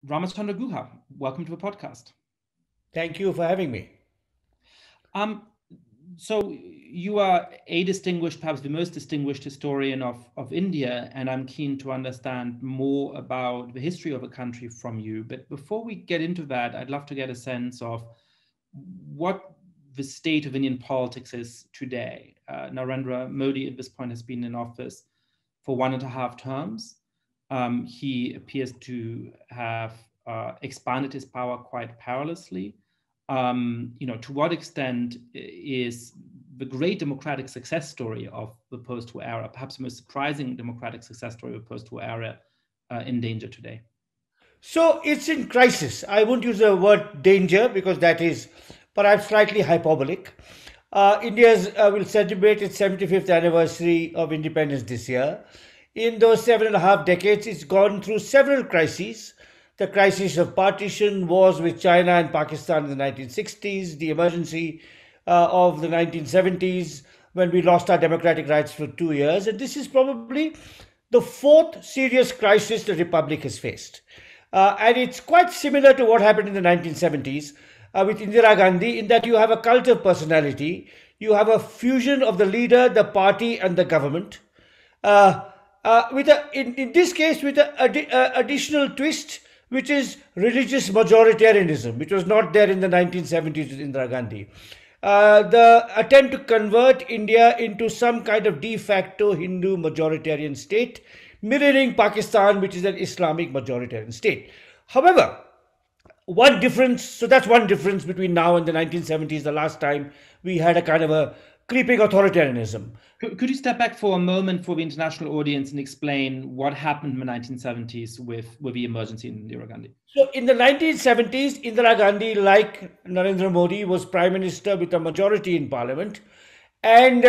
Ramachandra Guha, welcome to the podcast. Thank you for having me. Um, so you are a distinguished, perhaps the most distinguished historian of India, and I'm keen to understand more about the history of the country from you. But before we get into that, I'd love to get a sense of what the state of Indian politics is today. Narendra Modi at this point has been in office for 1.5 terms. He appears to have expanded his power quite perilously. To what extent is the great democratic success story of the post-war era, perhaps the most surprising democratic success story of the post-war era, in danger today? So it's in crisis. I won't use the word danger because that is perhaps slightly hyperbolic. India will celebrate its 75th anniversary of independence this year. In those 7.5 decades, it's gone through several crises. The crisis of partition, wars with China and Pakistan in the 1960s, the emergency of the 1970s, when we lost our democratic rights for 2 years. And this is probably the fourth serious crisis the Republic has faced. And it's quite similar to what happened in the 1970s with Indira Gandhi, in that you have a cult of personality, you have a fusion of the leader, the party, and the government. In this case, with an additional twist, which is religious majoritarianism, which was not there in the 1970s with Indira Gandhi. The attempt to convert India into some kind of de facto Hindu majoritarian state, mirroring Pakistan, which is an Islamic majoritarian state. However, that's one difference between now and the 1970s, the last time we had a kind of a creeping authoritarianism. Could you step back for a moment for the international audience and explain what happened in the 1970s with the emergency in Indira Gandhi? So in the 1970s, Indira Gandhi, like Narendra Modi, was prime minister with a majority in parliament. And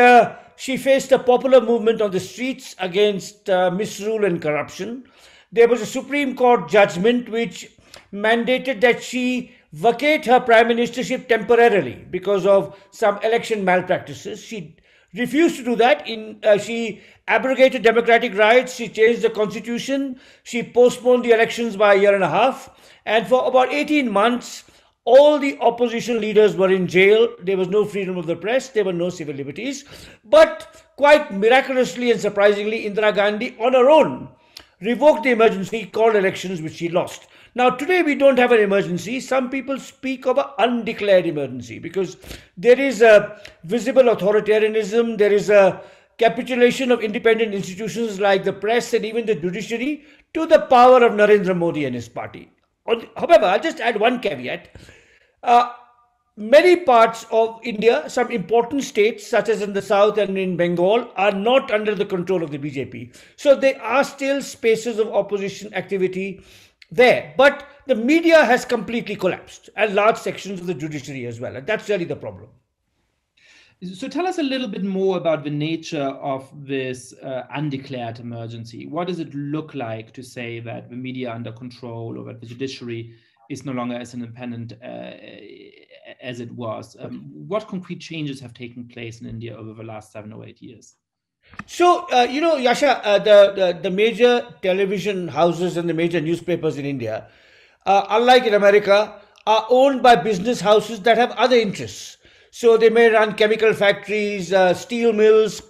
she faced a popular movement on the streets against misrule and corruption. There was a Supreme Court judgment which mandated that she vacate her prime ministership temporarily because of some election malpractices. She refused to do that. She abrogated democratic rights. She changed the constitution. She postponed the elections by a year and a half. And for about 18 months, all the opposition leaders were in jail. There was no freedom of the press. There were no civil liberties. But quite miraculously and surprisingly, Indira Gandhi, on her own, revoked the emergency, called elections, which she lost. Now, today we don't have an emergency. Some people speak of an undeclared emergency because there is a visible authoritarianism, there is a capitulation of independent institutions like the press and even the judiciary to the power of Narendra Modi and his party. However, I'll just add one caveat. Uh, Many parts of India, some important states, such as in the south and in Bengal, are not under the control of the BJP. So there are still spaces of opposition activity there. But the media has completely collapsed, and large sections of the judiciary as well. And that's really the problem. So tell us a little bit more about the nature of this undeclared emergency. What does it look like to say that the media are under control or that the judiciary is no longer as independent as it was? What concrete changes have taken place in India over the last 7 or 8 years? So, Yasha, the major television houses and the major newspapers in India, unlike in America, are owned by business houses that have other interests. So they may run chemical factories, steel mills,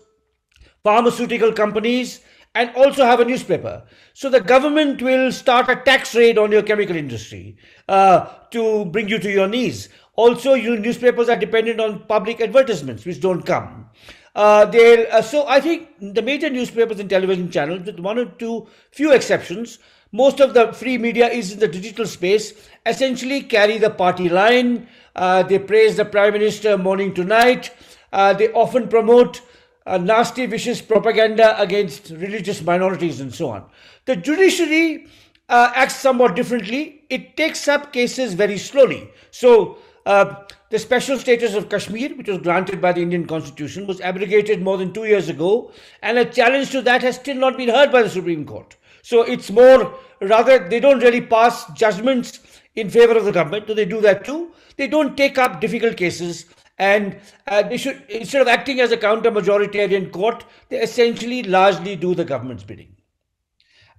pharmaceutical companies, and also have a newspaper. So the government will start a tax raid on your chemical industry to bring you to your knees. Also, your newspapers are dependent on public advertisements, which don't come. So I think the major newspapers and television channels, with one or two few exceptions, most of the free media is in the digital space, essentially carry the party line. They praise the prime minister morning to night. They often promote nasty, vicious propaganda against religious minorities and so on. The judiciary acts somewhat differently. It takes up cases very slowly. So the special status of Kashmir, which was granted by the Indian Constitution, was abrogated more than 2 years ago, and a challenge to that has still not been heard by the Supreme Court. So it's more, rather, they don't really pass judgments in favor of the government, so they do that too. They don't take up difficult cases, and they should, instead of acting as a counter majoritarian court, they essentially largely do the government's bidding.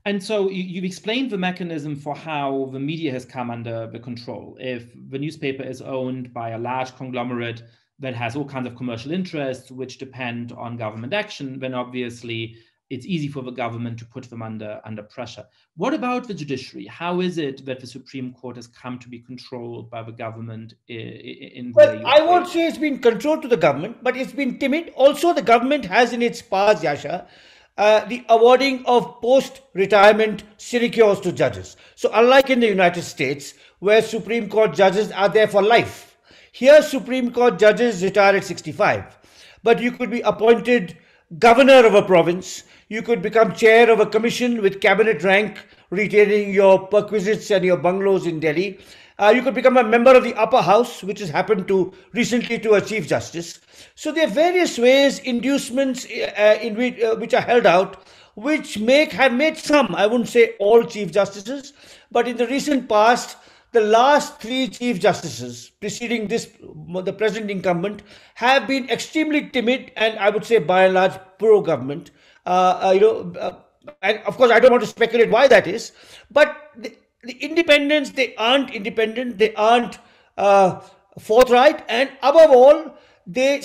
And so you've explained the mechanism for how the media has come under the control. If the newspaper is owned by a large conglomerate that has all kinds of commercial interests which depend on government action, then obviously it's easy for the government to put them under pressure. What about the judiciary? How is it that the Supreme Court has come to be controlled by the government Well, I won't say it's been controlled to the government, but it's been timid. Also, the government has in its powers, Yascha, the awarding of post-retirement sinecures to judges. So unlike in the United States, where Supreme Court judges are there for life, here Supreme Court judges retire at 65. But you could be appointed governor of a province, you could become chair of a commission with cabinet rank, retaining your perquisites and your bungalows in Delhi. You could become a member of the upper house, which has happened to recently to a chief justice. So there are various ways, inducements which are held out, which have made some, I wouldn't say all chief justices, but in the recent past, the last three chief justices preceding the present incumbent, have been extremely timid and I would say by and large pro-government. And of course, I don't want to speculate why that is, but the independents, they aren't independent, they aren't forthright, and above all, they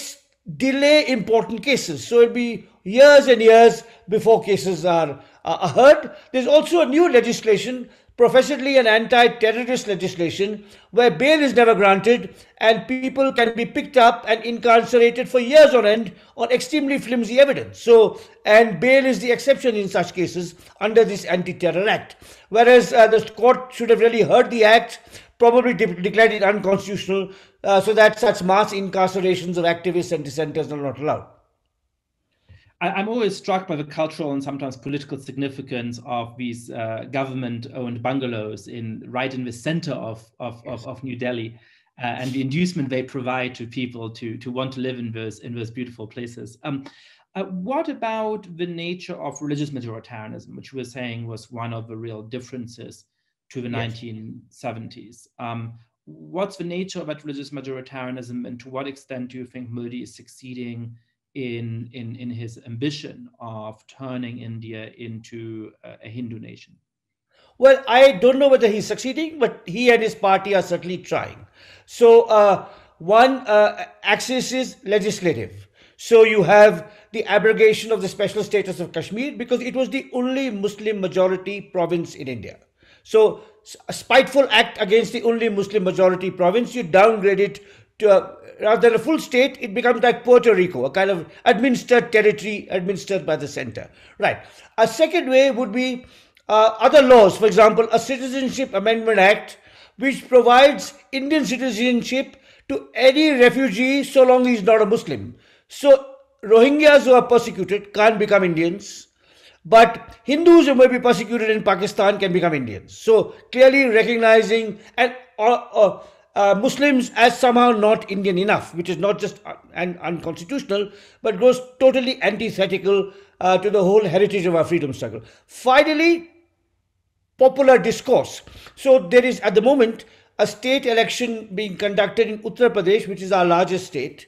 delay important cases. So it'll be years and years before cases are heard. There's also a new legislation, professedly an anti-terrorist legislation, where bail is never granted and people can be picked up and incarcerated for years on end on extremely flimsy evidence. So, and bail is the exception in such cases under this Anti-Terror Act. Whereas the court should have really heard the act, probably declared it unconstitutional, so that such mass incarcerations of activists and dissenters are not allowed. I'm always struck by the cultural and sometimes political significance of these government-owned bungalows right in the center of New Delhi, and the inducement they provide to people to want to live in those beautiful places. What about the nature of religious majoritarianism, which you were saying was one of the real differences to the 1970s? What's the nature of that religious majoritarianism, and to what extent do you think Modi is succeeding in his ambition of turning India into a Hindu nation? Well, I don't know whether he's succeeding, but he and his party are certainly trying. So one axis is legislative. So you have the abrogation of the special status of Kashmir because it was the only Muslim majority province in India. So a spiteful act against the only Muslim majority province, you downgrade it to rather than a full state, it becomes like Puerto Rico, a kind of administered territory administered by the center. Right. A second way would be other laws, for example, a Citizenship Amendment Act, which provides Indian citizenship to any refugee so long he's not a Muslim. So Rohingyas who are persecuted can't become Indians, but Hindus who may be persecuted in Pakistan can become Indians. So clearly recognizing and Muslims as somehow not Indian enough, which is not just unconstitutional, but goes totally antithetical to the whole heritage of our freedom struggle. Finally, popular discourse. So there is at the moment a state election being conducted in Uttar Pradesh, which is our largest state,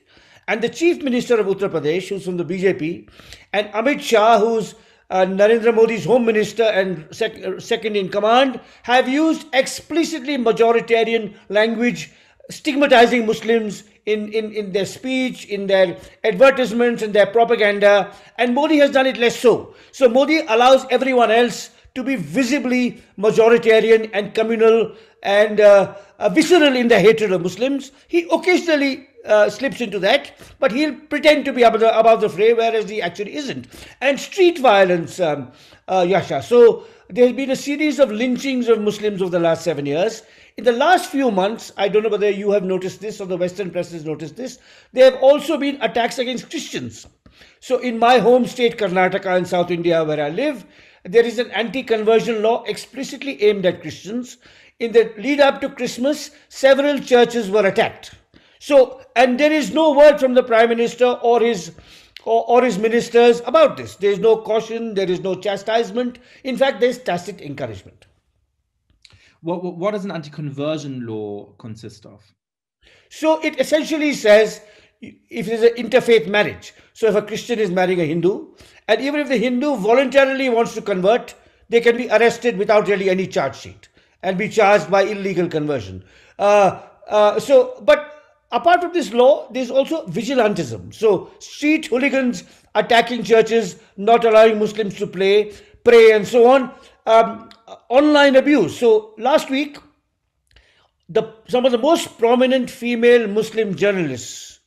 and the Chief Minister of Uttar Pradesh, who's from the BJP, and Amit Shah, who's Narendra Modi's Home Minister and second in command, have used explicitly majoritarian language, stigmatizing Muslims in their speech, in their advertisements, in their propaganda, and Modi has done it less so. So Modi allows everyone else to be visibly majoritarian and communal and visceral in their hatred of Muslims. He occasionally slips into that, but he'll pretend to be above the fray, whereas he actually isn't. And street violence, Yascha. So there's been a series of lynchings of Muslims over the last 7 years. In the last few months, I don't know whether you have noticed this or the Western press has noticed this, there have also been attacks against Christians. So in my home state, Karnataka in South India, where I live, there is an anti-conversion law explicitly aimed at Christians. In the lead up to Christmas, several churches were attacked. So, and there is no word from the Prime Minister or his ministers about this. There is no caution, there is no chastisement. In fact, there is tacit encouragement. What does an anti-conversion law consist of? So it essentially says, if it is an interfaith marriage, so if a Christian is marrying a Hindu, and even if the Hindu voluntarily wants to convert, they can be arrested without really any charge sheet and be charged by illegal conversion. But apart from this law, there's also vigilantism. So street hooligans attacking churches, not allowing Muslims to pray, and so on. Online abuse. So last week, some of the most prominent female Muslim journalists,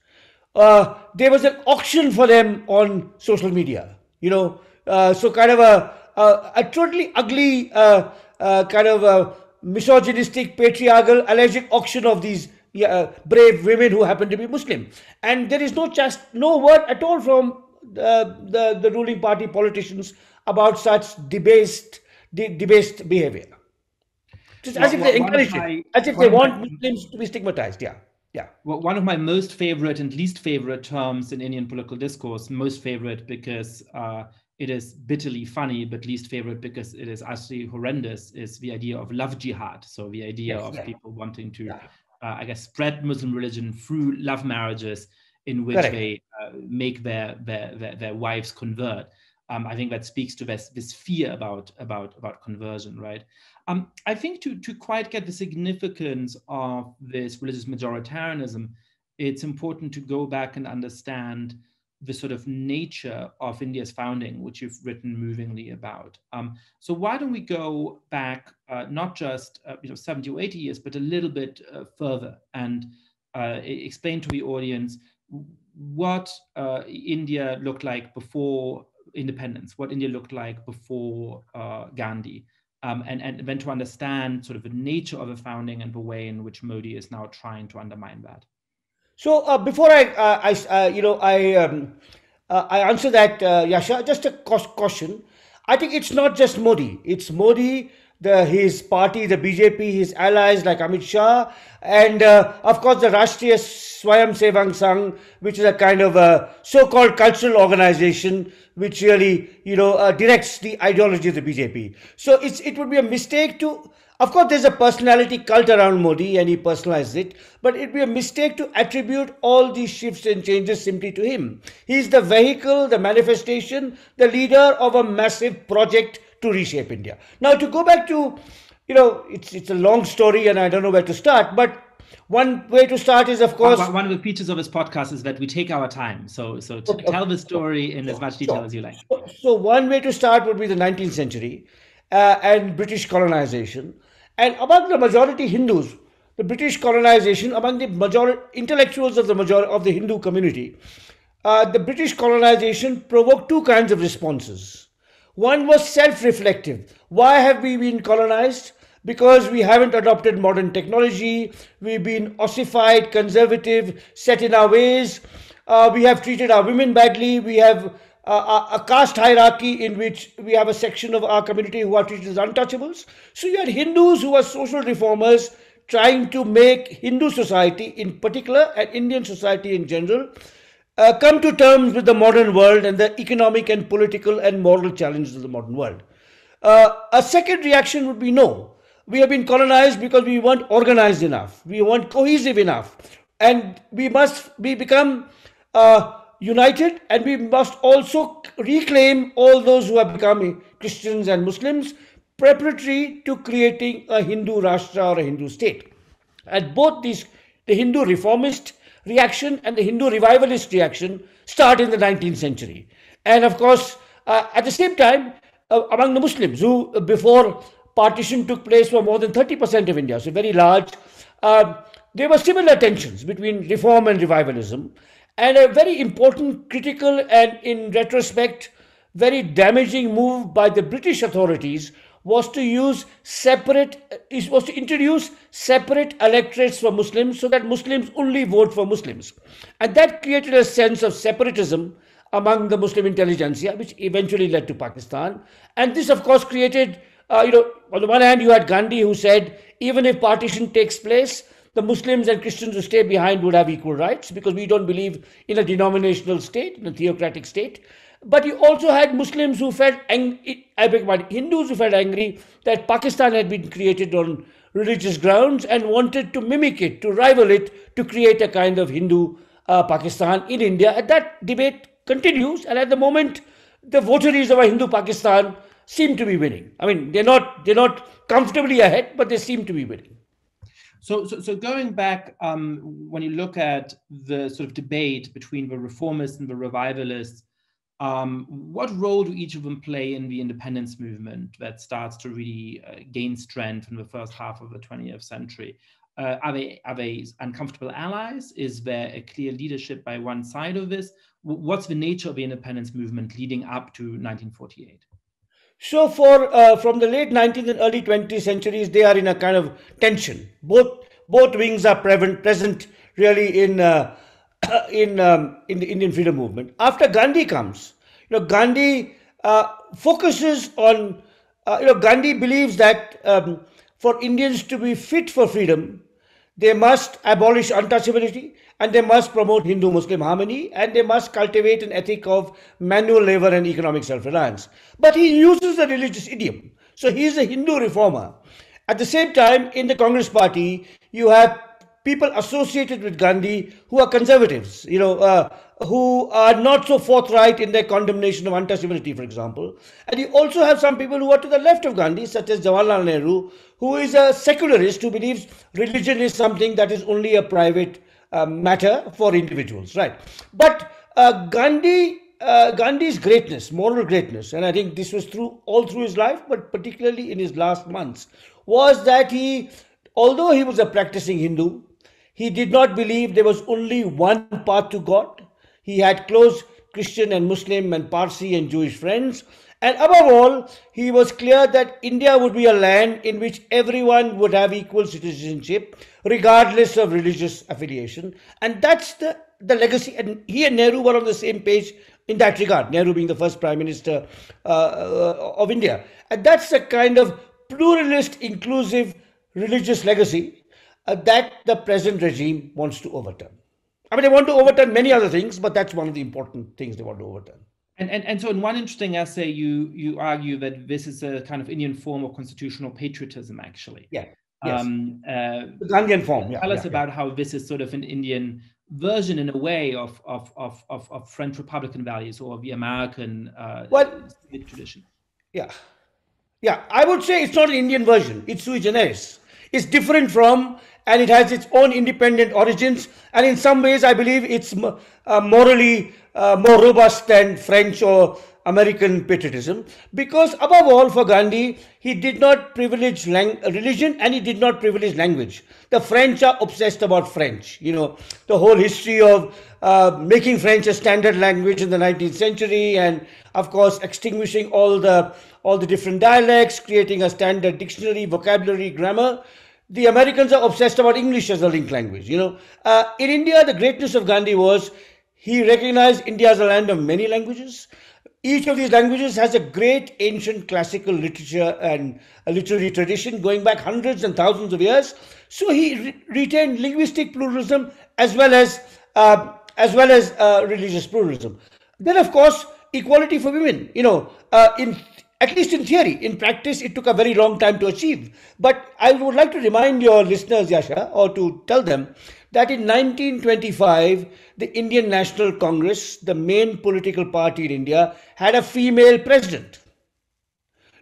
there was an auction for them on social media. So kind of a totally ugly, kind of a misogynistic, patriarchal, alleged auction of these brave women who happen to be Muslim. And there is no word at all from the ruling party politicians about such debased behavior. Just as if they encourage it, as if they want Muslims to be stigmatized. Yeah. Well, one of my most favorite and least favorite terms in Indian political discourse, most favorite because it is bitterly funny, but least favorite because it is actually horrendous, is the idea of love jihad. So the idea of people wanting to, spread Muslim religion through love marriages in which they make their wives convert. I think that speaks to this fear about conversion, right? I think to quite get the significance of this religious majoritarianism, it's important to go back and understand the sort of nature of India's founding, which you've written movingly about. So why don't we go back not just 70 or 80 years, but a little bit further and explain to the audience what India looked like before independence, what India looked like before Gandhi, and then to understand sort of the nature of the founding and the way in which Modi is now trying to undermine that. So before I answer that, Yascha, just a caution. I think it's not just Modi. It's Modi, his party, the BJP, his allies like Amit Shah, and of course the Rashtriya Swayamsevak Sangh, which is a kind of a so-called cultural organization which really, directs the ideology of the BJP. So it would be a mistake to. Of course, there's a personality cult around Modi and he personalizes it, but it'd be a mistake to attribute all these shifts and changes simply to him. He's the vehicle, the manifestation, the leader of a massive project to reshape India. Now, to go back to, it's a long story and I don't know where to start, but one way to start is, of course... One of the features of this podcast is that we take our time. So tell the story in as much detail as you like. So one way to start would be the 19th century and British colonization. And among the majority Hindus, the British colonization, among the majority intellectuals of the Hindu community, the British colonization provoked two kinds of responses. One was self-reflective. Why have we been colonized? Because we haven't adopted modern technology, we've been ossified, conservative, set in our ways, we have treated our women badly, we have a caste hierarchy in which we have a section of our community who are treated as untouchables. So you had Hindus who were social reformers trying to make Hindu society in particular and Indian society in general come to terms with the modern world and the economic and political and moral challenges of the modern world. A second reaction would be no. We have been colonized because we weren't organized enough. We weren't cohesive enough. And we become united, and we must also reclaim all those who have become Christians and Muslims, preparatory to creating a Hindu Rashtra or a Hindu state. And both these, the Hindu reformist reaction and the Hindu revivalist reaction, start in the 19th century. And of course, at the same time, among the Muslims, who before partition took place were more than 30% of India, so very large, there were similar tensions between reform and revivalism. And a very important, critical, and in retrospect, very damaging move by the British authorities was to introduce separate electorates for Muslims so that Muslims only vote for Muslims. And that created a sense of separatism among the Muslim intelligentsia, which eventually led to Pakistan. And this, of course, created, on the one hand, you had Gandhi who said, even if partition takes place, the Muslims and Christians who stay behind would have equal rights because we don't believe in a denominational state, in a theocratic state. But you also had Muslims who felt Hindus who felt angry that Pakistan had been created on religious grounds and wanted to mimic it, to rival it, to create a kind of Hindu Pakistan in India. And that debate continues. And at the moment, the votaries of a Hindu Pakistan seem to be winning. I mean, they're not comfortably ahead, but they seem to be winning. So going back, when you look at the sort of debate between the reformists and the revivalists, what role do each of them play in the independence movement that starts to really gain strength in the first half of the 20th century? Are they uncomfortable allies? Is there a clear leadership by one side of this? What's the nature of the independence movement leading up to 1948? So from the late 19th and early 20th centuries, they are in a kind of tension. Both wings are present really in the Indian freedom movement. After Gandhi comes, Gandhi focuses on, Gandhi believes that for Indians to be fit for freedom, they must abolish untouchability, and they must promote Hindu-Muslim harmony, and they must cultivate an ethic of manual labor and economic self-reliance. But he uses a religious idiom. So he is a Hindu reformer. At the same time, in the Congress party, you have people associated with Gandhi who are conservatives, who are not so forthright in their condemnation of untouchability, for example. And you also have some people who are to the left of Gandhi, such as Jawaharlal Nehru, who is a secularist who believes religion is something that is only a private matter for individuals, right? But Gandhi's greatness, moral greatness, and I think this was all through his life, but particularly in his last months, was that although he was a practicing Hindu, he did not believe there was only one path to God. He had close Christian and Muslim and Parsi and Jewish friends. And above all, he was clear that India would be a land in which everyone would have equal citizenship, regardless of religious affiliation. And that's the legacy. And he and Nehru were on the same page in that regard, Nehru being the first Prime Minister of India. And that's a kind of pluralist, inclusive religious legacy that the present regime wants to overturn. I mean, they want to overturn many other things, but that's one of the important things they want to overturn. And so in one interesting essay, you argue that this is a kind of Indian form of constitutional patriotism, actually. Yeah. Yes. The Gandhian form. Yeah. Tell us about how this is sort of an Indian version, in a way, of French Republican values or the American civic tradition. Yeah. Yeah. I would say it's not an Indian version. It's sui generis. It's different from, and it has its own independent origins. And in some ways, I believe it's morally more robust than French or American patriotism. Because above all, for Gandhi, he did not privilege religion, and he did not privilege language. The French are obsessed about French. The whole history of making French a standard language in the 19th century, and of course extinguishing all the different dialects, creating a standard dictionary, vocabulary, grammar. The Americans are obsessed about English as a linked language. In India, the greatness of Gandhi was he recognized India as a land of many languages. Each of these languages has a great ancient classical literature and a literary tradition going back hundreds and thousands of years. So he retained linguistic pluralism as well as religious pluralism. Then, of course, equality for women. At least in theory. In practice, it took a very long time to achieve. But I would like to remind your listeners, Yascha, or to tell them that in 1925, the Indian National Congress, the main political party in India, had a female president.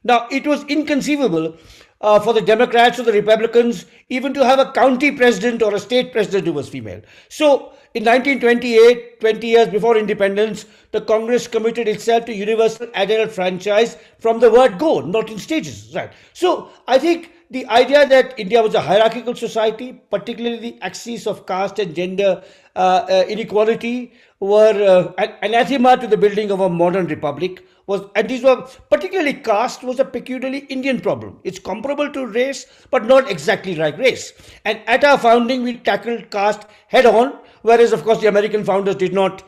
Now, it was inconceivable for the Democrats or the Republicans even to have a county president or a state president who was female. So, in 1928, 20 years before independence, the Congress committed itself to universal adult franchise from the word go, not in stages. Right. So, I think the idea that India was a hierarchical society, particularly the axis of caste and gender inequality, were anathema to the building of a modern republic. And these were, particularly caste, was a peculiarly Indian problem. It's comparable to race, but not exactly like race. And at our founding, we tackled caste head on, whereas, of course, the American founders did not,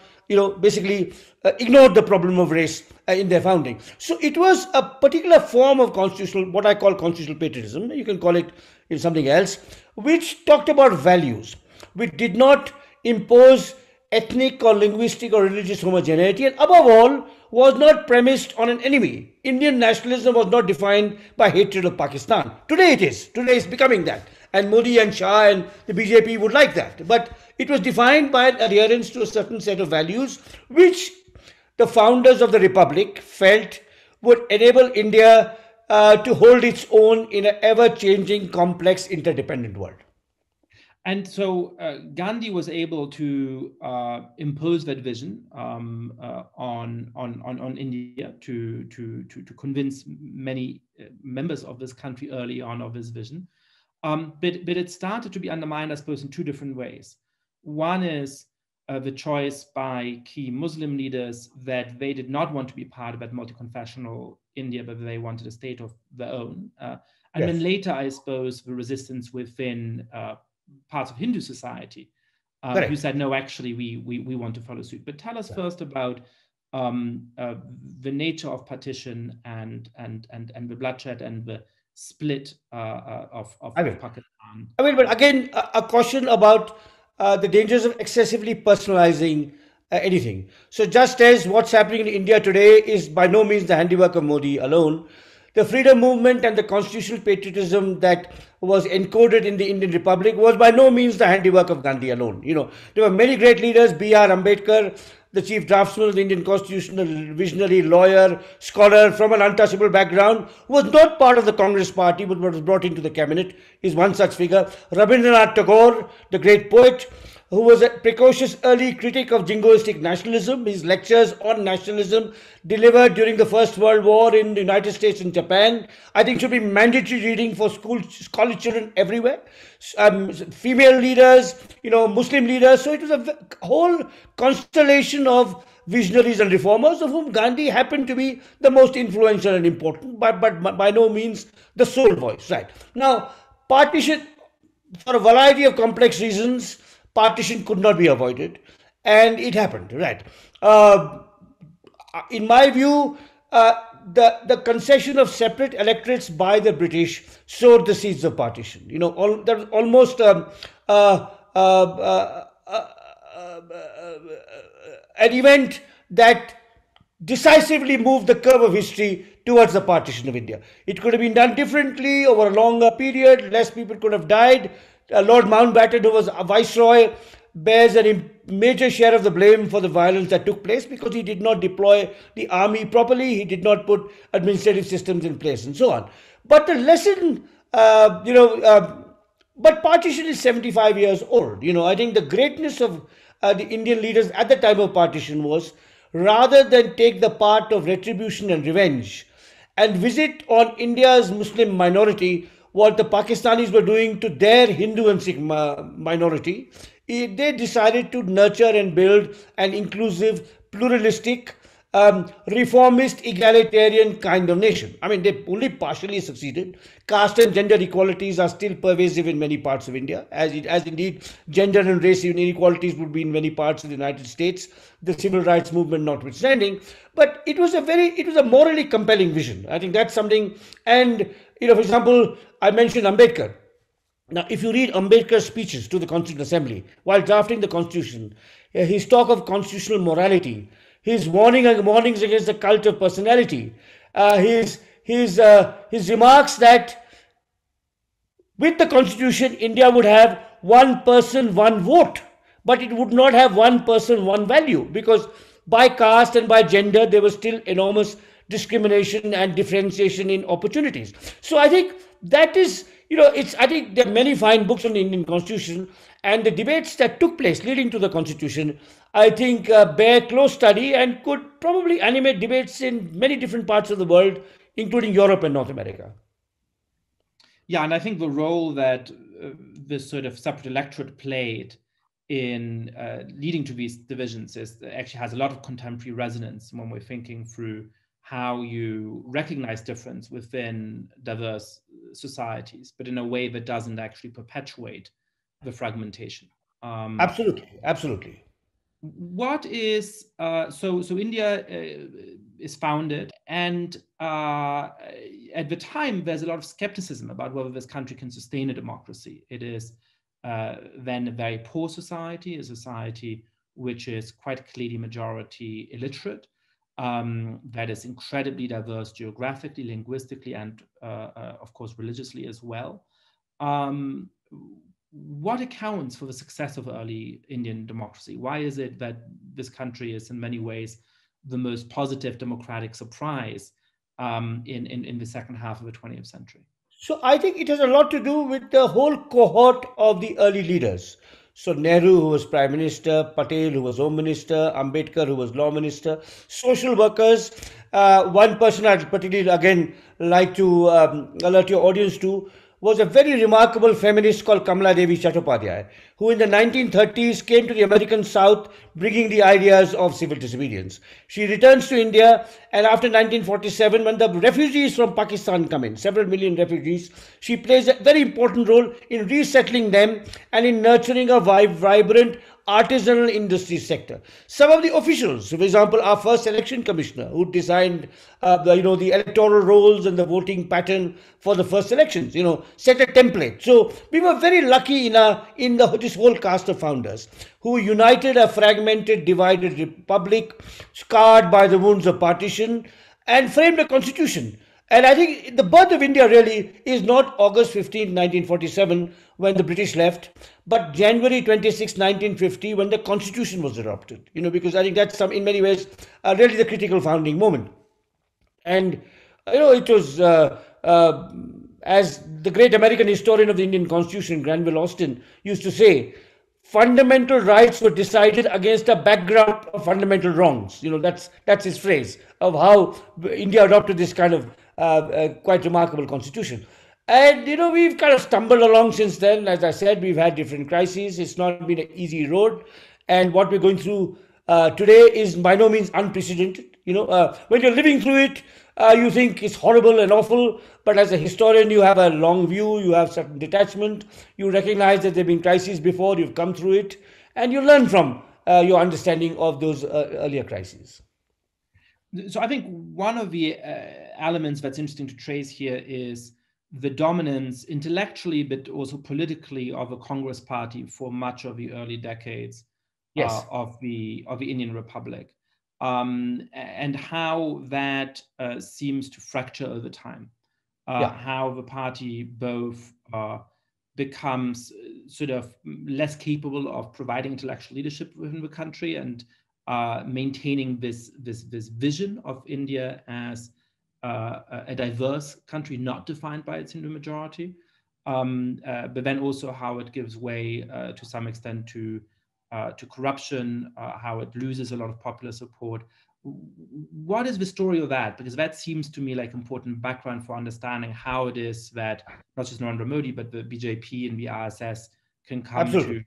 basically ignored the problem of race in their founding. So it was a particular form of what I call constitutional patriotism. You can call it something else, which talked about values, which did not impose ethnic or linguistic or religious homogeneity, and above all, was not premised on an enemy. Indian nationalism was not defined by hatred of Pakistan. Today it is. Today it's becoming that. And Modi and Shah and the BJP would like that. But it was defined by adherence to a certain set of values, which the founders of the Republic felt would enable India to hold its own in an ever-changing, complex, interdependent world. And so Gandhi was able to impose that vision on India to convince many members of this country early on of his vision. But it started to be undermined, I suppose, in two different ways. One is the choice by key Muslim leaders that they did not want to be part of that multi-confessional India, but they wanted a state of their own. And then later, I suppose, the resistance within parts of Hindu society who said, no, actually, we want to follow suit. But tell us first about the nature of partition and the bloodshed and the split of Pakistan. I mean, but again, a caution about the dangers of excessively personalizing anything. So just as what's happening in India today is by no means the handiwork of Modi alone, the freedom movement and the constitutional patriotism that was encoded in the Indian Republic was by no means the handiwork of Gandhi alone. You know, there were many great leaders, B.R. Ambedkar, the chief draftsman of the Indian Constitution, a visionary lawyer, scholar from an untouchable background, who was not part of the Congress party but was brought into the cabinet, is one such figure. Rabindranath Tagore, the great poet, who was a precocious early critic of jingoistic nationalism. His lectures on nationalism delivered during the First World War in the United States and Japan, I think should be mandatory reading for college children everywhere. Female leaders, you know, Muslim leaders. So it was a whole constellation of visionaries and reformers, of whom Gandhi happened to be the most influential and important, but by no means the sole voice. Right. Now, partition, for a variety of complex reasons, partition could not be avoided, and it happened, right? In my view, the concession of separate electorates by the British sowed the seeds of partition. You know, there was almost an event that decisively moved the curve of history towards the partition of India. It could have been done differently over a longer period. Less people could have died. Lord Mountbatten, who was a viceroy, bears a major share of the blame for the violence that took place because he did not deploy the army properly, he did not put administrative systems in place, and so on. But the lesson, but partition is 75 years old. You know, I think the greatness of the Indian leaders at the time of partition was, rather than take the part of retribution and revenge and visit on India's Muslim minority what the Pakistanis were doing to their Hindu and Sikh minority, they decided to nurture and build an inclusive, pluralistic, reformist, egalitarian kind of nation. I mean, they only partially succeeded. Caste and gender equalities are still pervasive in many parts of India, as indeed gender and race inequalities would be in many parts of the United States, the civil rights movement notwithstanding. But it was a morally compelling vision. I think that's something. And, you know, for example, I mentioned Ambedkar. Now, if you read Ambedkar's speeches to the Constituent Assembly while drafting the Constitution, his talk of constitutional morality, his warnings against the cult of personality, his remarks that with the Constitution, India would have one person, one vote, but it would not have one person, one value, because by caste and by gender, there was still enormous discrimination and differentiation in opportunities. So I think that is, you know, I think there are many fine books on the Indian Constitution, and the debates that took place leading to the Constitution, I think, bear close study and could probably animate debates in many different parts of the world, including Europe and North America. Yeah, and I think the role that this sort of separate electorate played in leading to these divisions actually has a lot of contemporary resonance when we're thinking through how you recognize difference within diverse societies, but in a way that doesn't actually perpetuate the fragmentation. Absolutely. What is so India is founded, and at the time there's a lot of skepticism about whether this country can sustain a democracy. It is then a very poor society, a society which is quite clearly majority illiterate, that is incredibly diverse geographically, linguistically, and of course religiously as well. What accounts for the success of early Indian democracy? Why is it that this country is in many ways the most positive democratic surprise in the second half of the 20th century. So I think it has a lot to do with the whole cohort of the early leaders. So Nehru, who was Prime Minister, Patel, who was Home Minister, Ambedkar, who was Law Minister, social workers. One person I'd particularly again like to alert your audience to was a very remarkable feminist called Kamala Devi Chattopadhyay, who in the 1930s came to the American South bringing the ideas of civil disobedience. She returns to India, and after 1947, when the refugees from Pakistan come in, several million refugees, she plays a very important role in resettling them and in nurturing a vibrant artisanal industry sector. Some of the officials, for example, our first election commissioner, who designed the electoral rolls and the voting pattern for the first elections, set a template. So we were very lucky in this whole cast of founders who united a fragmented, divided republic, scarred by the wounds of partition, and framed a constitution. And I think the birth of India really is not August 15, 1947, when the British left, but January 26, 1950, when the constitution was adopted. Because I think that's in many ways really the critical founding moment. And it was as the great American historian of the Indian Constitution, Granville Austin, used to say, fundamental rights were decided against a background of fundamental wrongs. That's his phrase of how India adopted this kind of quite remarkable constitution. And we've kind of stumbled along since then. As I said, we've had different crises. It's not been an easy road, and what we're going through today is by no means unprecedented. When you're living through it, you think it's horrible and awful, but as a historian, you have a long view, you have certain detachment, you recognize that there have been crises before, you've come through it, and you learn from your understanding of those earlier crises. So I think one of the elements that's interesting to trace here is the dominance intellectually, but also politically, of the Congress Party for much of the early decades of the Indian Republic, and how that seems to fracture over time. How the party both becomes sort of less capable of providing intellectual leadership within the country and maintaining this vision of India as a diverse country not defined by its Hindu majority, but then also how it gives way to some extent to corruption, how it loses a lot of popular support. What is the story of that? Because that seems to me like important background for understanding how it is that not just Narendra Modi, but the BJP and the RSS can come to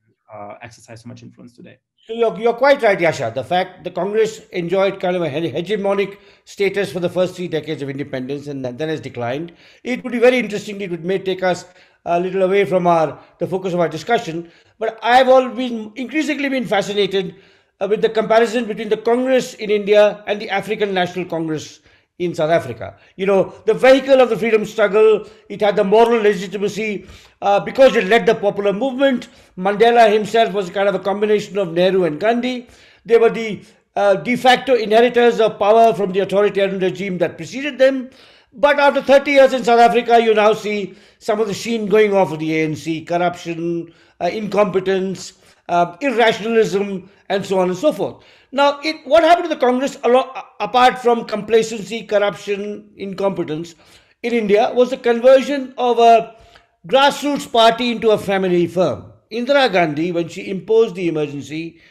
exercise so much influence today. So you're quite right, Yascha. The fact the Congress enjoyed kind of a hegemonic status for the first 3 decades of independence and then has declined. It would be very interesting. It may take us a little away from the focus of our discussion. But I've always increasingly been fascinated with the comparison between the Congress in India and the African National Congress in South Africa. The vehicle of the freedom struggle, it had the moral legitimacy because it led the popular movement. Mandela himself was kind of a combination of Nehru and Gandhi. They were the de facto inheritors of power from the authoritarian regime that preceded them. But after 30 years in South Africa, you now see some of the sheen going off of the ANC, corruption, incompetence, irrationalism, and so on and so forth. Now, what happened to the Congress, apart from complacency, corruption, incompetence, in India, was the conversion of a grassroots party into a family firm. Indira Gandhi, when she imposed the emergency,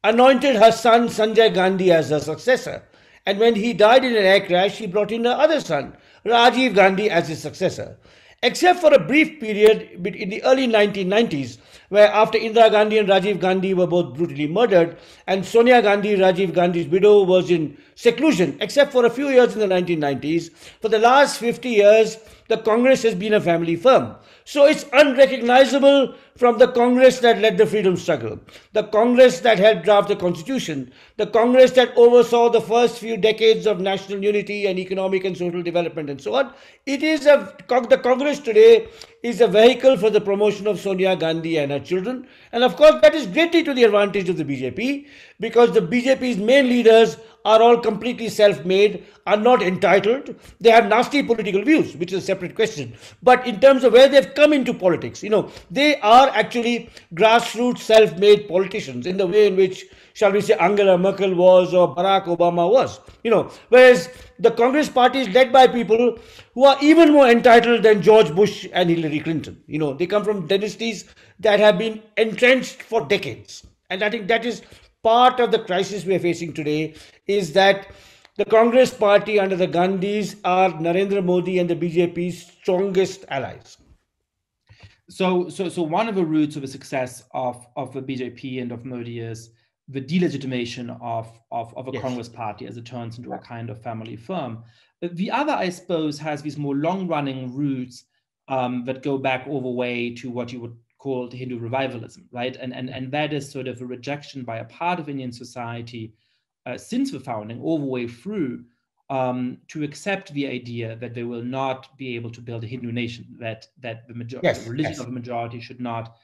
anointed her son Sanjay Gandhi as her successor. And when he died in an air crash, she brought in her other son, Rajiv Gandhi, as his successor. Except for a brief period in the early 1990s, where after Indira Gandhi and Rajiv Gandhi were both brutally murdered, and Sonia Gandhi, Rajiv Gandhi's widow, was in seclusion, except for a few years in the 1990s, for the last 50 years, the Congress has been a family firm. So it's unrecognizable from the Congress that led the freedom struggle, the Congress that helped draft the Constitution, the Congress that oversaw the first few decades of national unity and economic and social development and so on. The Congress today is a vehicle for the promotion of Sonia Gandhi and her children. And of course, that is greatly to the advantage of the BJP, because the BJP's main leaders are all completely self-made, are not entitled. They have nasty political views, which is a separate question. But in terms of where they've come into politics, they are actually grassroots self-made politicians in the way in which, shall we say, Angela Merkel was or Barack Obama was. Whereas the Congress party is led by people who are even more entitled than George Bush and Hillary Clinton. They come from dynasties that have been entrenched for decades. And I think that is part of the crisis we are facing today, is that the Congress party under the Gandhis are Narendra Modi and the BJP's strongest allies. So one of the roots of the success of the BJP and of Modi is the delegitimation of a yes. Congress party as it turns into a kind of family firm. The other, I suppose, has these more long-running roots that go back all the way to what you would call the Hindu revivalism, right? And that is sort of a rejection by a part of Indian society since the founding all the way through to accept the idea that they will not be able to build a Hindu nation, that the majority, yes, the religion yes. of the majority should not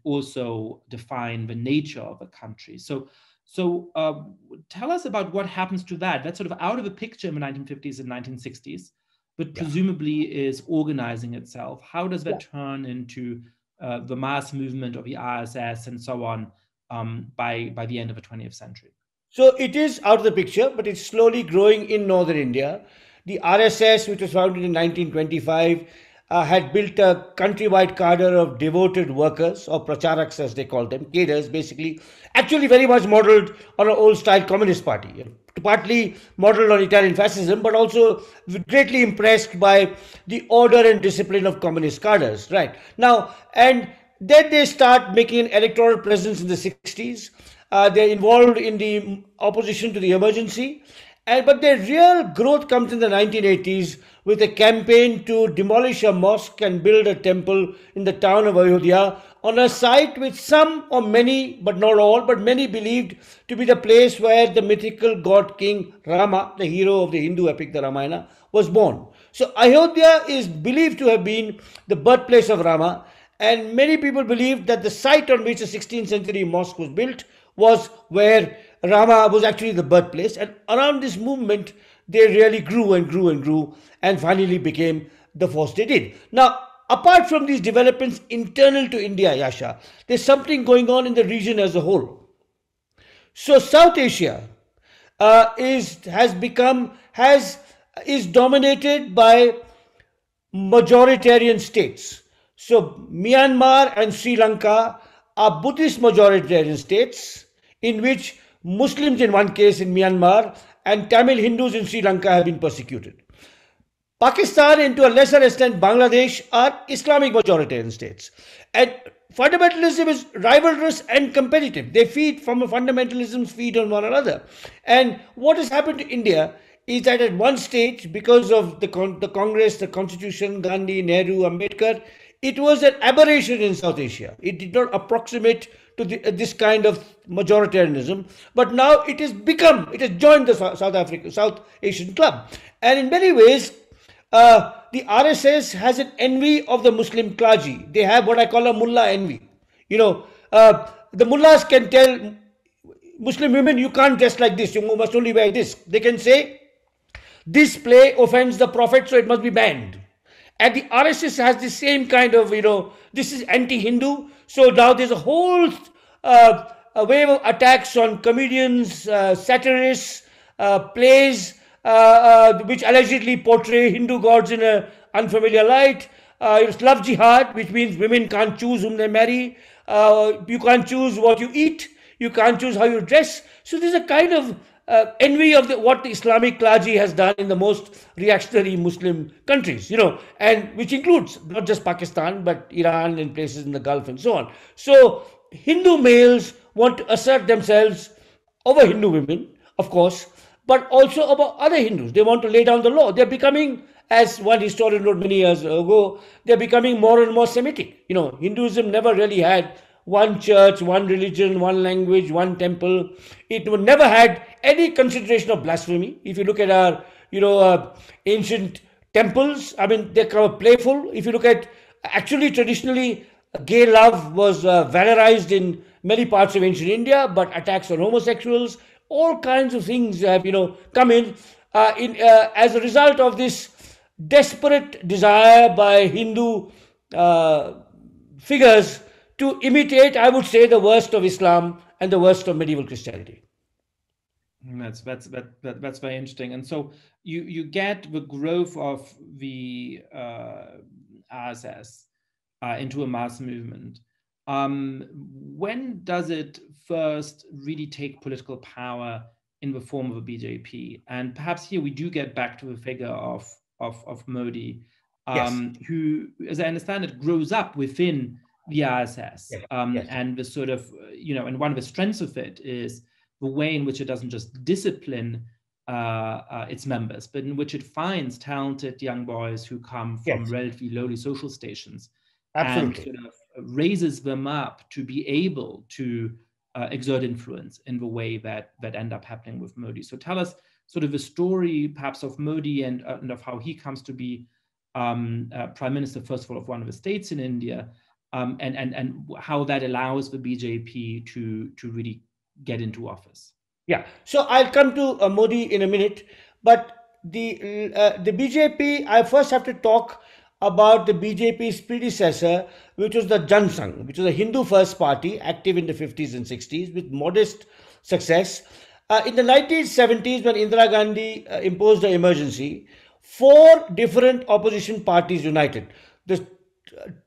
also define the nature of a country. So tell us about what happens to that. That's sort of out of the picture in the 1950s and 1960s, but presumably is organizing itself. How does that turn into the mass movement of the RSS and so on by the end of the 20th century? So it is out of the picture, but it's slowly growing in northern India. The RSS, which was founded in 1925, had built a countrywide cadre of devoted workers, or pracharaks as they call them, cadres basically, actually very much modeled on an old-style communist party, partly modeled on Italian fascism, but also greatly impressed by the order and discipline of communist cadres, right? Now, and then they start making an electoral presence in the 60s. They're involved in the opposition to the emergency. But their real growth comes in the 1980s with a campaign to demolish a mosque and build a temple in the town of Ayodhya on a site which some or many, but not all, but many believed to be the place where the mythical god king Rama, the hero of the Hindu epic, the Ramayana, was born. So Ayodhya is believed to have been the birthplace of Rama, and many people believed that the site on which the 16th century mosque was built was where Rama was actually the birthplace. And around this movement, they really grew and grew and grew and finally became the force they did. Now, apart from these developments internal to India, Yascha, there's something going on in the region as a whole. So South Asia is dominated by majoritarian states. So Myanmar and Sri Lanka are Buddhist majoritarian states in which Muslims in one case in Myanmar and Tamil Hindus in Sri Lanka have been persecuted. Pakistan and to a lesser extent Bangladesh are Islamic majoritarian states. And fundamentalism is rivalrous and competitive. They feed from a fundamentalism, feed on one another. And what has happened to India is that at one stage, because of the Congress, the Constitution, Gandhi, Nehru, Ambedkar, it was an aberration in South Asia. It did not approximate to this kind of majoritarianism, but now it has joined the South Asian club. And in many ways, the RSS has an envy of the Muslim clergy. They have what I call a mullah envy. The mullahs can tell Muslim women, you can't dress like this, you must only wear this. They can say, this play offends the Prophet, so it must be banned. And the RSS has the same kind of, this is anti-Hindu. So now there's a whole wave of attacks on comedians, satirists, plays, which allegedly portray Hindu gods in an unfamiliar light. It's love jihad, which means women can't choose whom they marry. You can't choose what you eat. You can't choose how you dress. So there's a kind of envy of what the Islamic clergy has done in the most reactionary Muslim countries, and which includes not just Pakistan, but Iran and places in the Gulf and so on. So Hindu males want to assert themselves over Hindu women, of course, but also about other Hindus. They want to lay down the law. They're becoming, as one historian wrote many years ago, they're becoming more and more Semitic. Hinduism never really had one church, one religion, one language, one temple. It never had any consideration of blasphemy. If you look at our, ancient temples, they're kind of playful. If you look at, actually, traditionally, gay love was valorized in many parts of ancient India, but attacks on homosexuals, all kinds of things have, come in, as a result of this desperate desire by Hindu figures to imitate, I would say, the worst of Islam and the worst of medieval Christianity. That's very interesting. And so you get the growth of the RSS into a mass movement. When does it first really take political power in the form of a BJP? And perhaps here we do get back to the figure of Modi, who, as I understand it, grows up within the RSS. And the sort of, and one of the strengths of it is the way in which it doesn't just discipline its members, but in which it finds talented young boys who come from relatively lowly social stations and sort of raises them up to be able to exert influence in the way that end up happening with Modi. So tell us sort of the story perhaps of Modi and of how he comes to be Prime Minister, first of all, of one of the states in India, and how that allows the BJP to really get into office. Yeah, so I'll come to Modi in a minute, but the BJP, I first have to talk about the BJP's predecessor, which was the Jan Sangh, which was a Hindu first party active in the 50s and 60s with modest success. In the 1970s, when Indira Gandhi imposed the emergency, 4 different opposition parties united. The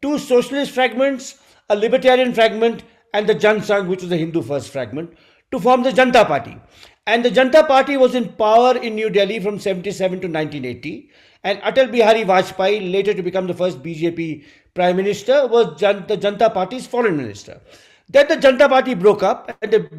2 socialist fragments, a libertarian fragment, and the Jan Sangh, which was a Hindu first fragment, to form the Janata Party. And the Janata Party was in power in New Delhi from 77 to 1980. And Atal Bihari Vajpayee, later to become the first BJP Prime Minister, was the Janata Party's foreign minister. Then the Janata Party broke up and the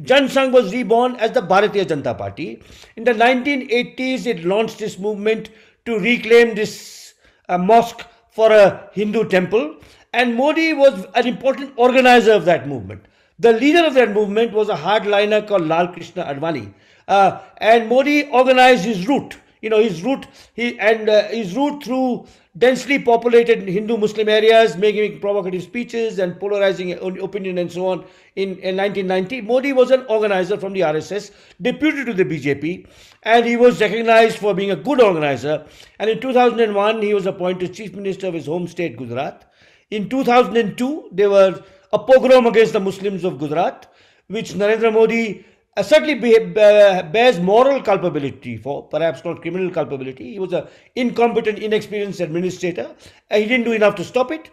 Jan Sangh was reborn as the Bharatiya Janata Party. In the 1980s, it launched this movement to reclaim this mosque for a Hindu temple. And Modi was an important organizer of that movement. The leader of that movement was a hardliner called Lal Krishna Advani. And Modi organized his route. His route through densely populated Hindu-Muslim areas, making provocative speeches and polarizing opinion and so on. In 1990, Modi was an organizer from the RSS, deputed to the BJP, and he was recognized for being a good organizer. And in 2001, he was appointed Chief Minister of his home state, Gujarat. In 2002, there was a pogrom against the Muslims of Gujarat, which Narendra Modi certainly bears moral culpability for, perhaps not criminal culpability. He was an incompetent, inexperienced administrator. He didn't do enough to stop it.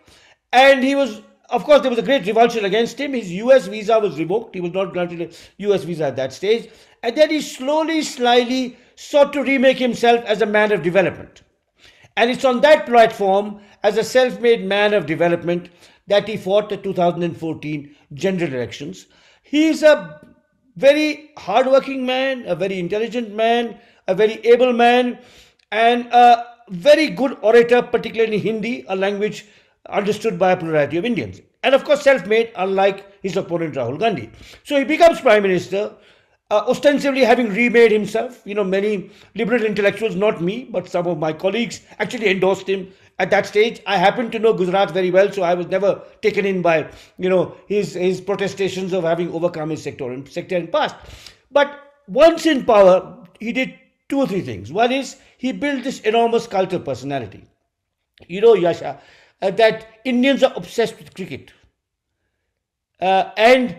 And he was, of course, there was a great revulsion against him. His US visa was revoked. He was not granted a US visa at that stage. And then he slowly, slyly sought to remake himself as a man of development. And it's on that platform, as a self-made man of development, that he fought the 2014 general elections. He is a very hardworking man, a very intelligent man, a very able man, and a very good orator, particularly in Hindi, a language understood by a plurality of Indians. And of course, self-made, unlike his opponent Rahul Gandhi. So he becomes Prime Minister, ostensibly having remade himself. Many liberal intellectuals, not me, but some of my colleagues actually endorsed him at that stage. I happen to know Gujarat very well, so I was never taken in by, his protestations of having overcome his sectarian past. But once in power, he did 2 or 3 things. One is he built this enormous cult of personality. Yascha, that Indians are obsessed with cricket. And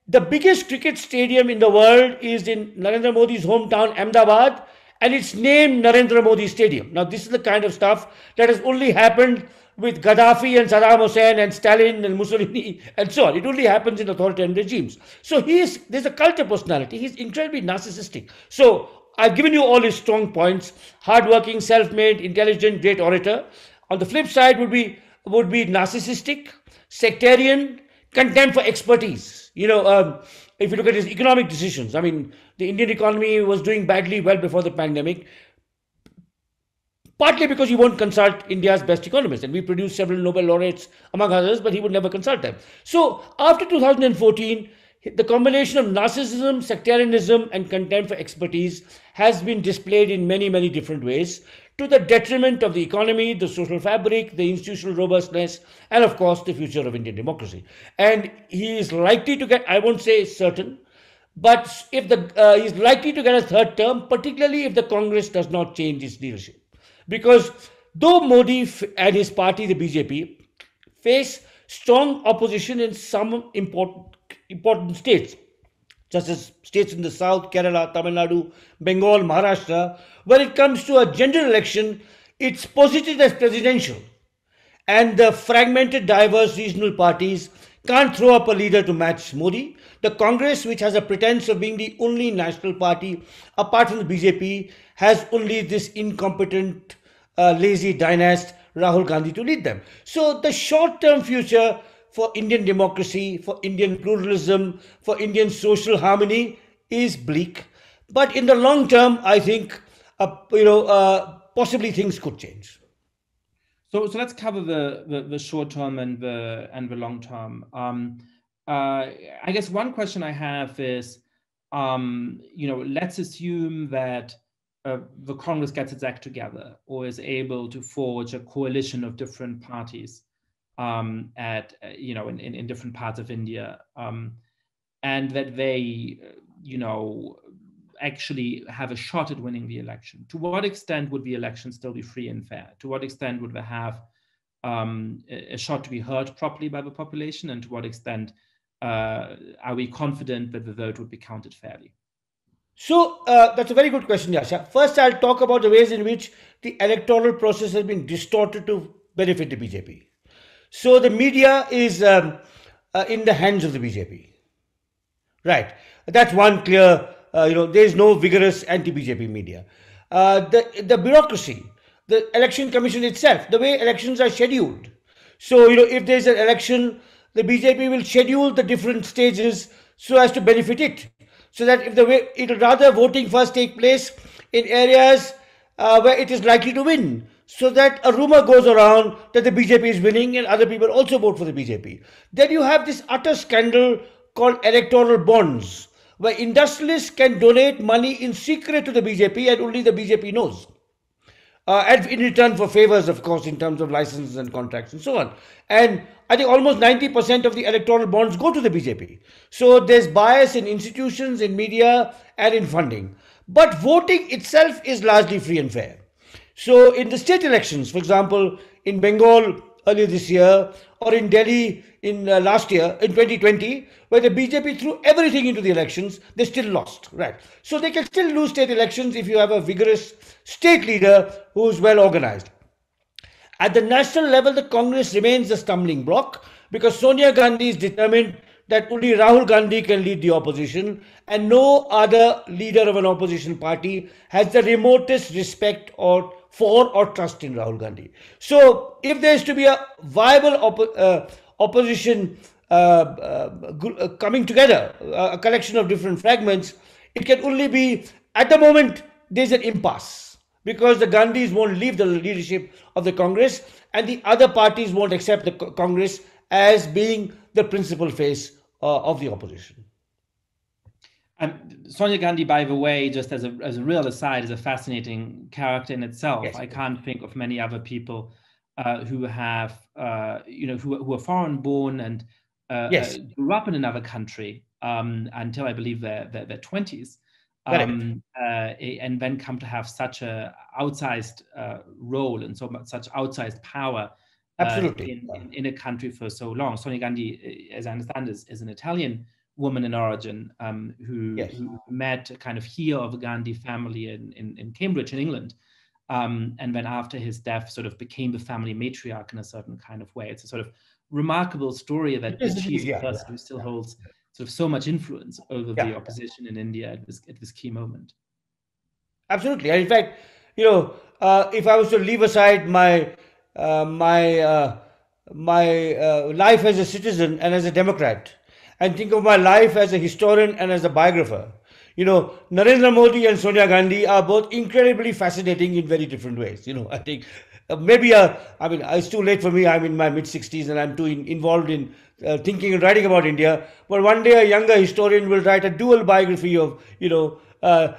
the biggest cricket stadium in the world is in Narendra Modi's hometown, Ahmedabad, and it's named Narendra Modi Stadium. Now, this is the kind of stuff that has only happened with Gaddafi and Saddam Hussein and Stalin and Mussolini and so on. It only happens in authoritarian regimes. So there's a cult of personality. He's incredibly narcissistic. So I've given you all his strong points: hardworking, self-made, intelligent, great orator. On the flip side would be narcissistic, sectarian, contempt for expertise. If you look at his economic decisions, I mean, the Indian economy was doing badly well before the pandemic, partly because he won't consult India's best economists. And we produced several Nobel laureates, among others, but he would never consult them. So after 2014, the combination of narcissism, sectarianism, and contempt for expertise has been displayed in many, many different ways, to the detriment of the economy, the social fabric, the institutional robustness, and of course, the future of Indian democracy. And he is likely to get, I won't say certain, But if he's likely to get a third term, particularly if the Congress does not change its leadership. Because though Modi and his party, the BJP, face strong opposition in some important states, such as states in the south, Kerala, Tamil Nadu, Bengal, Maharashtra, when it comes to a general election, it's posited as presidential. And the fragmented, diverse regional parties can't throw up a leader to match Modi. The Congress, which has a pretense of being the only national party apart from the BJP, has only this incompetent, lazy dynast Rahul Gandhi to lead them. So the short-term future for Indian democracy, for Indian pluralism, for Indian social harmony is bleak. But in the long term, I think, possibly things could change. So let's cover the short term and the long term. I guess one question I have is, let's assume that the Congress gets its act together or is able to forge a coalition of different parties in different parts of India, and that they actually have a shot at winning the election. To what extent would the election still be free and fair? To what extent would they have a shot to be heard properly by the population? And to what extent are we confident that the vote would be counted fairly? So that's a very good question, Yascha. First, I'll talk about the ways in which the electoral process has been distorted to benefit the BJP. So the media is in the hands of the BJP. Right. That's one clear, there is no vigorous anti-BJP media. The bureaucracy, the election commission itself, the way elections are scheduled. So, if there's an election, the BJP will schedule the different stages so as to benefit it. So that if it'll rather voting first take place in areas where it is likely to win, so that a rumor goes around that the BJP is winning and other people also vote for the BJP. Then you have this utter scandal called electoral bonds, where industrialists can donate money in secret to the BJP and only the BJP knows. And in return for favors, of course, in terms of licenses and contracts and so on. And I think almost 90% of the electoral bonds go to the BJP. So there's bias in institutions, in media, and in funding. But voting itself is largely free and fair. So in the state elections, for example, in Bengal earlier this year, or in Delhi in last year, in 2020, where the BJP threw everything into the elections, they still lost, right? So they can still lose state elections if you have a vigorous state leader who is well organized. At the national level, the Congress remains a stumbling block because Sonia Gandhi is determined that only Rahul Gandhi can lead the opposition and no other leader of an opposition party has the remotest respect for or trust in Rahul Gandhi. So if there is to be a viable opposition coming together, a collection of different fragments, it can only be, at the moment, there's an impasse because the Gandhis won't leave the leadership of the Congress and the other parties won't accept the Congress as being the principal face of the opposition. And Sonia Gandhi, by the way, just as a real aside, is a fascinating character in itself. Yes. I can't think of many other people who have, who are foreign born and grew up in another country until I believe their 20s, and then come to have such a outsized role and such outsized power. Absolutely. In a country for so long. Sonia Gandhi, as I understand, is an Italian woman in origin who met kind of here of the Gandhi family in Cambridge in England, and then after his death sort of became the family matriarch in a certain kind of way. It's a sort of remarkable story that she's a person who still holds sort of so much influence over the opposition in India at this key moment. Absolutely. And in fact, if I was to leave aside my life as a citizen and as a Democrat, and think of my life as a historian and as a biographer, Narendra Modi and Sonia Gandhi are both incredibly fascinating in very different ways. I think maybe, it's too late for me. I'm in my mid-60s and I'm too involved in thinking and writing about India. But one day a younger historian will write a dual biography of,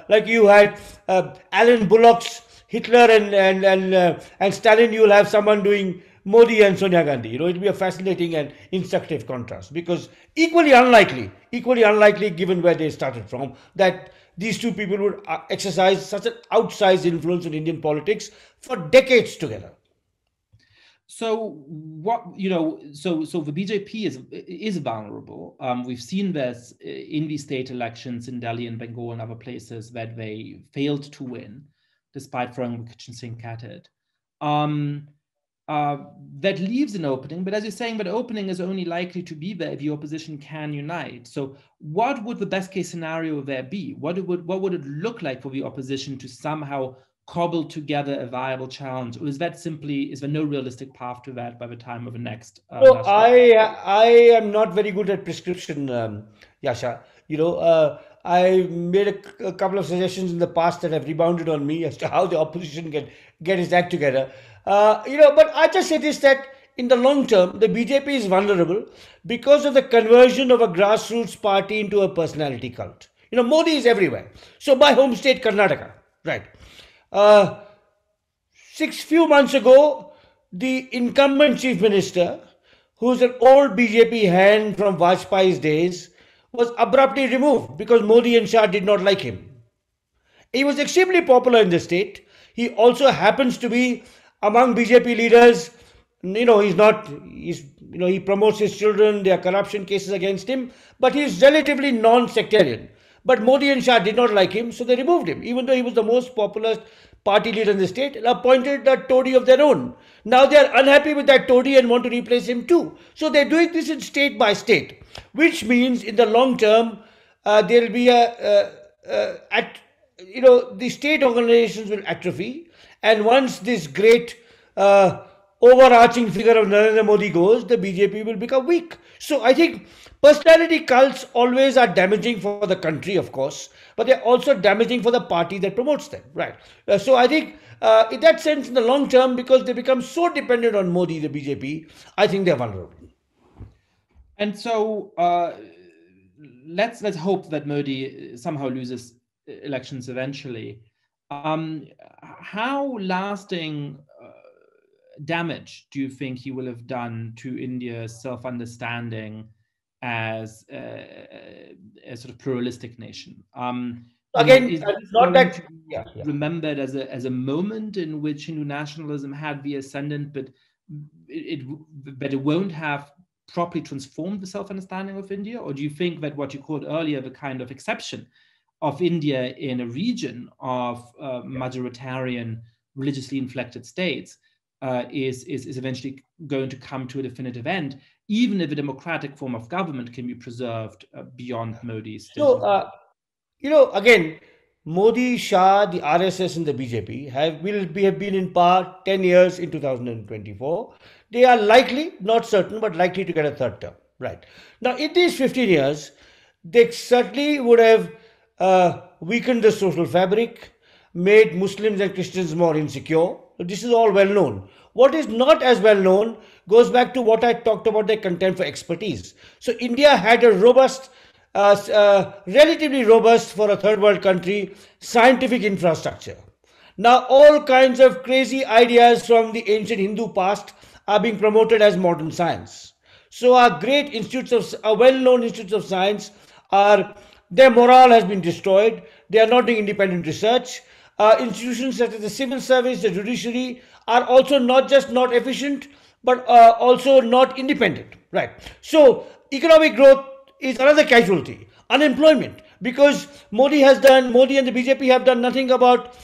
like you had Alan Bullock's Hitler and Stalin. You'll have someone doing Modi and Sonia Gandhi. It'll be a fascinating and instructive contrast, because equally unlikely given where they started from, that these two people would exercise such an outsized influence on Indian politics for decades together. So so the BJP is vulnerable. We've seen this in the state elections in Delhi and Bengal and other places that they failed to win, despite throwing the kitchen sink at it. That leaves an opening, but as you're saying, that opening is only likely to be there if the opposition can unite. So what would the best case scenario there be? What would it look like for the opposition to somehow cobble together a viable challenge, or is there no realistic path to that by the time of the next? I am not very good at prescription, Yascha. I made a couple of suggestions in the past that have rebounded on me as to how the opposition can get its act together. But I just say this, that in the long term, the BJP is vulnerable because of the conversion of a grassroots party into a personality cult. Modi is everywhere. So my home state, Karnataka, right? Few months ago, the incumbent chief minister, who's an old BJP hand from Vajpayee's days, was abruptly removed because Modi and Shah did not like him. He was extremely popular in the state. He also happens to be among BJP leaders. He promotes his children. There are corruption cases against him, but he's relatively non-sectarian. But Modi and Shah did not like him, so they removed him, even though he was the most popular party leader in the state, and appointed a toady of their own. Now they are unhappy with that toady and want to replace him too. So they're doing this in state by state, which means in the long term, there will be the state organizations will atrophy. And once this great overarching figure of Narendra Modi goes, the BJP will become weak. So I think personality cults always are damaging for the country, of course, but they're also damaging for the party that promotes them, right? So I think in that sense, in the long term, because they become so dependent on Modi, the BJP, I think they're vulnerable. And so let's hope that Modi somehow loses elections eventually. How lasting damage do you think he will have done to India's self-understanding as a sort of pluralistic nation? Again, not that remembered as a moment in which Hindu nationalism had the ascendant, but it won't have properly transformed the self-understanding of India? Or do you think that what you called earlier the kind of exception of India in a region of majoritarian, religiously inflected states is eventually going to come to a definitive end, even if a democratic form of government can be preserved beyond Modi's? So, again, Modi, Shah, the RSS and the BJP have been in power 10 years in 2024. They are likely, not certain, but likely to get a third term. Right. Now, in these 15 years, they certainly would have weakened the social fabric, made Muslims and Christians more insecure. This is all well known. What is not as well known goes back to what I talked about, their contempt for expertise. So India had a robust, relatively robust for a third world country, scientific infrastructure. Now all kinds of crazy ideas from the ancient Hindu past are being promoted as modern science. So our great institutes our well-known institutes of science their morale has been destroyed. They are not doing independent research. Institutions such as the civil service, the judiciary are also not just not efficient, but also not independent. Right. So economic growth is another casualty. Unemployment, because Modi and the BJP have done nothing about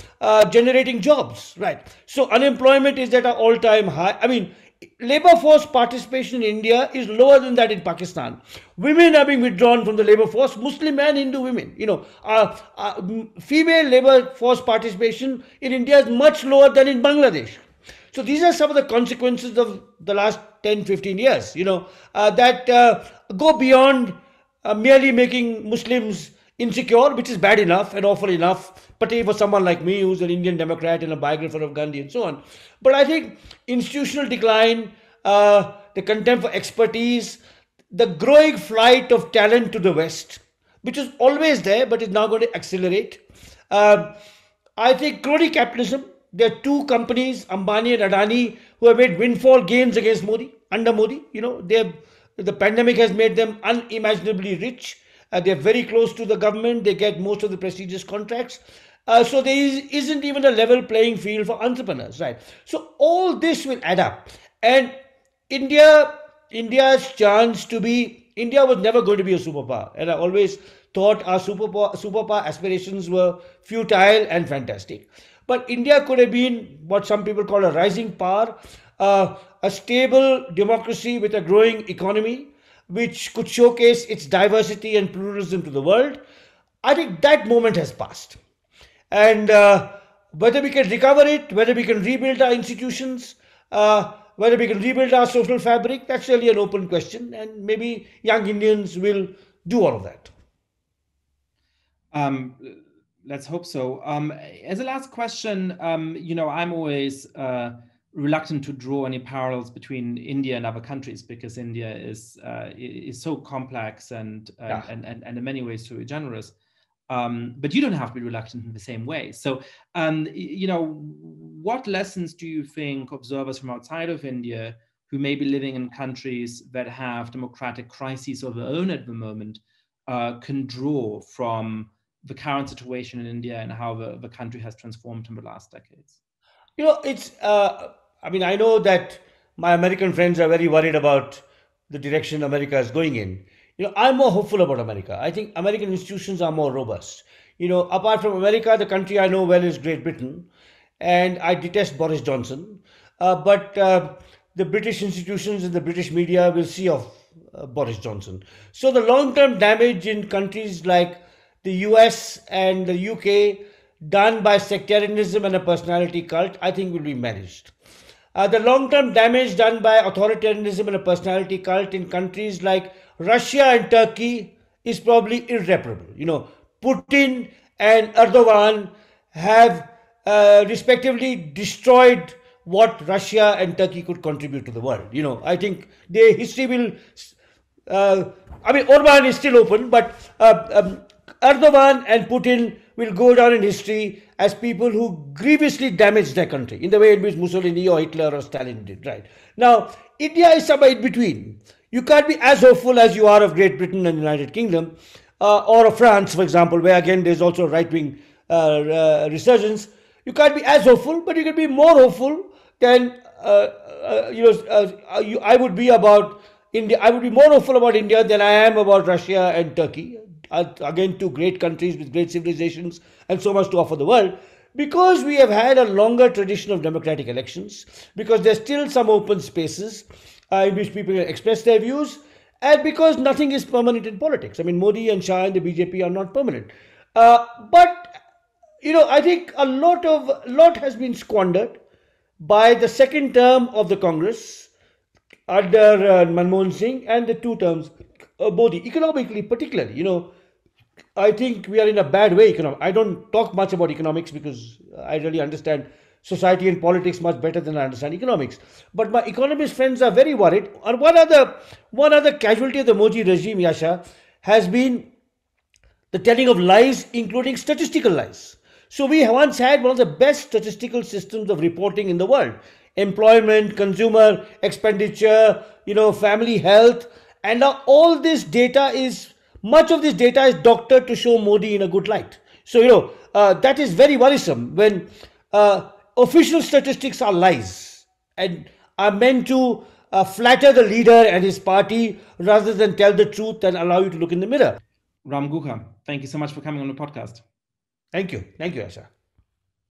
generating jobs. Right. So unemployment is at an all-time high. I mean, labor force participation in India is lower than that in Pakistan. Women are being withdrawn from the labor force, Muslim and Hindu women. Female labor force participation in India is much lower than in Bangladesh. So these are some of the consequences of the last 10, 15 years, that go beyond merely making Muslims insecure, which is bad enough and awful enough, particularly for someone like me who's an Indian Democrat and a biographer of Gandhi and so on. But I think institutional decline, the contempt for expertise, the growing flight of talent to the West, which is always there but is now going to accelerate. I think crony capitalism, there are two companies, Ambani and Adani, who have made windfall gains against Modi, under Modi. The pandemic has made them unimaginably rich. They're very close to the government. They get most of the prestigious contracts. So there isn't even a level playing field for entrepreneurs, right? So all this will add up. And India's chance to be, India was never going to be a superpower. And I always thought our superpower aspirations were futile and fantastic. But India could have been what some people call a rising power, a stable democracy with a growing economy, which could showcase its diversity and pluralism to the world. I think that moment has passed. And whether we can recover it, whether we can rebuild our institutions, whether we can rebuild our social fabric, that's really an open question. And maybe young Indians will do all of that. Let's hope so. As a last question, I'm always reluctant to draw any parallels between India and other countries, because India is so complex and in many ways so generous. But you don't have to be reluctant in the same way. So, what lessons do you think observers from outside of India who may be living in countries that have democratic crises of their own at the moment can draw from the current situation in India and how the country has transformed in the last decades? I know that my American friends are very worried about the direction America is going in. I'm more hopeful about America. I think American institutions are more robust. Apart from America, the country I know well is Great Britain, and I detest Boris Johnson. But the British institutions and the British media will see off Boris Johnson. So the long-term damage in countries like the US and the UK done by sectarianism and a personality cult, I think will be managed. The long-term damage done by authoritarianism and a personality cult in countries like Russia and Turkey is probably irreparable. Putin and Erdogan have respectively destroyed what Russia and Turkey could contribute to the world. I think their history will... Orban is still open, but Erdogan and Putin will go down in history as people who grievously damaged their country in the way in which Mussolini or Hitler or Stalin did, right? Now, India is somewhere in between. You can't be as hopeful as you are of Great Britain and the United Kingdom, or of France, for example, where again there's also right-wing resurgence. You can't be as hopeful, but you can be more hopeful than I would be about India. I would be more hopeful about India than I am about Russia and Turkey. Again, two great countries with great civilizations and so much to offer the world, because we have had a longer tradition of democratic elections, because there's still some open spaces in which people can express their views, and because nothing is permanent in politics. Modi and Shah and the BJP are not permanent. But I think a lot has been squandered by the second term of the Congress under Manmohan Singh and the two terms of Modi, economically particularly. I think we are in a bad way. I don't talk much about economics because I really understand society and politics much better than I understand economics. But my economist friends are very worried. And one other casualty of the Modi regime, Yascha, has been the telling of lies, including statistical lies. So we once had one of the best statistical systems of reporting in the world. Employment, consumer expenditure, family health. And now all this data is... much of this data is doctored to show Modi in a good light. So, that is very worrisome when official statistics are lies and are meant to flatter the leader and his party rather than tell the truth and allow you to look in the mirror. Ram Guha, thank you so much for coming on the podcast. Thank you. Thank you, Asha.